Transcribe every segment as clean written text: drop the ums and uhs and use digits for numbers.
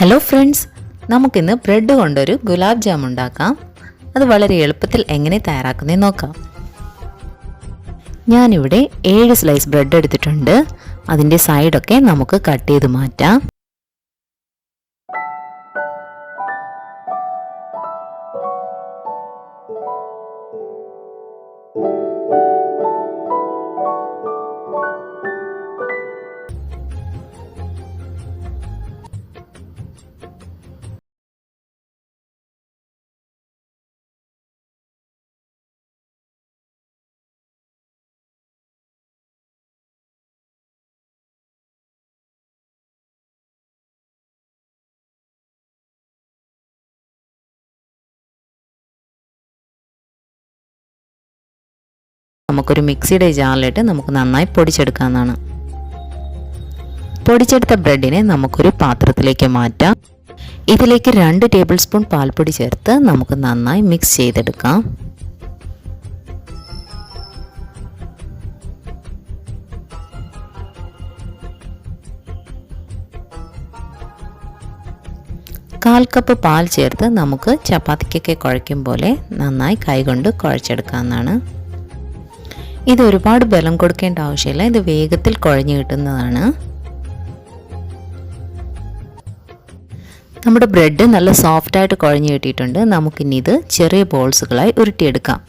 Hello friends, നമുക്കിന്ന് bread കൊണ്ടൊരു gulab jam ഉണ്ടാക്കാം. അത് വളരെ എളുപ്പത്തിൽ എങ്ങനെ തയ്യാറാക്കുന്നതെന്ന് നോക്കാം. ഞാനിവിടെ 7 സ്ലൈസ് ബ്രെഡ് എടുത്തിട്ടുണ്ട്. അതിൻ്റെ സൈഡൊക്കെ നമുക്ക് കട്ട് ചെയ്ത് മാറ്റാം. നമുക്കൊരു മിക്സിയുടെ ജാറിലിട്ട് നമുക്ക് നന്നായി പൊടിച്ചെടുക്കാവുന്നതാണ്. പൊടിച്ചെടുത്ത ബ്രെഡിനെ നമുക്കൊരു പാത്രത്തിലേക്ക് മാറ്റാം. ഇതിലേക്ക് 2 ടേബിൾ സ്പൂൺ പാൽപ്പൊടി ചേർത്ത് നമുക്ക് നന്നായി മിക്സ് ചെയ്തെടുക്കാം. കാൽ കപ്പ് പാൽ ചേർത്ത് നമുക്ക് ചപ്പാത്തിക്കൊക്കെ കുഴയ്ക്കും പോലെ നന്നായി കൈകൊണ്ട് കുഴച്ചെടുക്കാവുന്നതാണ്. ഇത് ഒരുപാട് ബലം കൊടുക്കേണ്ട ആവശ്യമില്ല, ഇത് വേഗത്തിൽ കുഴഞ്ഞു കിട്ടുന്നതാണ്. നമ്മുടെ ബ്രെഡ് നല്ല സോഫ്റ്റായിട്ട് കുഴഞ്ഞു കിട്ടിയിട്ടുണ്ട്. നമുക്കിനി ഇത് ചെറിയ ബോൾസുകളായി ഉരുട്ടിയെടുക്കാം.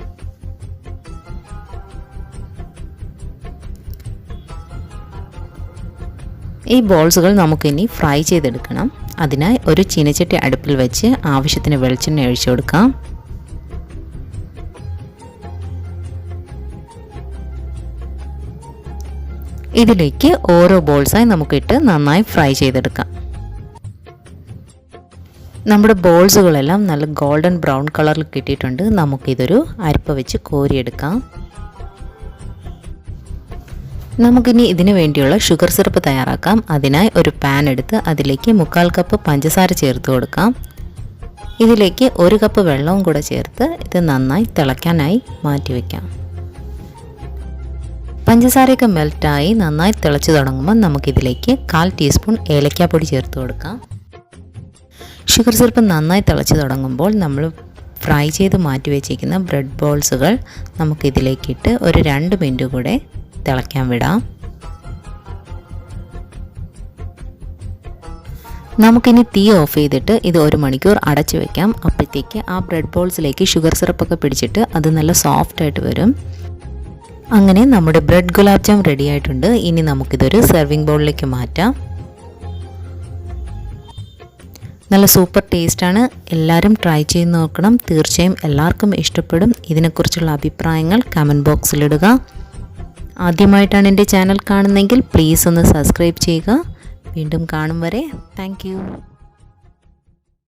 ഈ ബോൾസുകൾ നമുക്കിനി ഫ്രൈ ചെയ്തെടുക്കണം. അതിനായി ഒരു ചീനച്ചട്ടി അടുപ്പിൽ വെച്ച് ആവശ്യത്തിന് വെളിച്ചെണ്ണ ഒഴിച്ചു കൊടുക്കാം. ഇതിലേക്ക് ഓരോ ബോൾസായി നമുക്കിട്ട് നന്നായി ഫ്രൈ ചെയ്തെടുക്കാം. നമ്മുടെ ബോൾസുകളെല്ലാം നല്ല ഗോൾഡൻ ബ്രൗൺ കളറിൽ കിട്ടിയിട്ടുണ്ട്. നമുക്കിതൊരു അരിപ്പ വെച്ച് കോരിയെടുക്കാം. നമുക്കിനി ഇതിനു വേണ്ടിയുള്ള ഷുഗർ സിറപ്പ് തയ്യാറാക്കാം. അതിനായി ഒരു പാൻ എടുത്ത് അതിലേക്ക് 1/4 കപ്പ് പഞ്ചസാര ചേർത്ത് കൊടുക്കാം. ഇതിലേക്ക് 1 കപ്പ് വെള്ളവും കൂടെ ചേർത്ത് ഇത് നന്നായി തിളയ്ക്കാനായി മാറ്റി വയ്ക്കാം. പഞ്ചസാരയൊക്കെ മെൽറ്റായി നന്നായി തിളച്ച് തുടങ്ങുമ്പോൾ നമുക്കിതിലേക്ക് 1/4 ടീസ്പൂൺ ഏലക്കാപ്പൊടി ചേർത്ത് കൊടുക്കാം. ഷുഗർ സിറപ്പ് നന്നായി തിളച്ച് തുടങ്ങുമ്പോൾ നമ്മൾ ഫ്രൈ ചെയ്ത് മാറ്റി വെച്ചിരിക്കുന്ന ബ്രെഡ് ബോൾസുകൾ നമുക്കിതിലേക്കിട്ട് ഒരു 2 മിനിറ്റ് കൂടെ തിളയ്ക്കാൻ വിടാം. നമുക്കിനി തീ ഓഫ് ചെയ്തിട്ട് ഇത് 1 മണിക്കൂർ അടച്ചു വയ്ക്കാം. അപ്പോഴത്തേക്ക് ആ ബ്രെഡ് ബോൾസിലേക്ക് ഷുഗർ സിറപ്പൊക്കെ പിടിച്ചിട്ട് അത് നല്ല സോഫ്റ്റായിട്ട് വരും. അങ്ങനെ നമ്മുടെ ബ്രെഡ് ഗുലാബ് ജാം റെഡി ആയിട്ടുണ്ട്. ഇനി നമുക്കിതൊരു സെർവിങ് ബൗളിലേക്ക് മാറ്റാം. നല്ല സൂപ്പർ ടേസ്റ്റാണ്. എല്ലാവരും ട്രൈ ചെയ്ത് നോക്കണം. തീർച്ചയായും എല്ലാവർക്കും ഇഷ്ടപ്പെടും. ഇതിനെക്കുറിച്ചുള്ള അഭിപ്രായങ്ങൾ കമൻറ്റ് ബോക്സിലിടുക. ആദ്യമായിട്ടാണ് എൻ്റെ ചാനൽ കാണുന്നതെങ്കിൽ പ്ലീസ് ഒന്ന് സബ്സ്ക്രൈബ് ചെയ്യുക. വീണ്ടും കാണും വരെ താങ്ക് യു.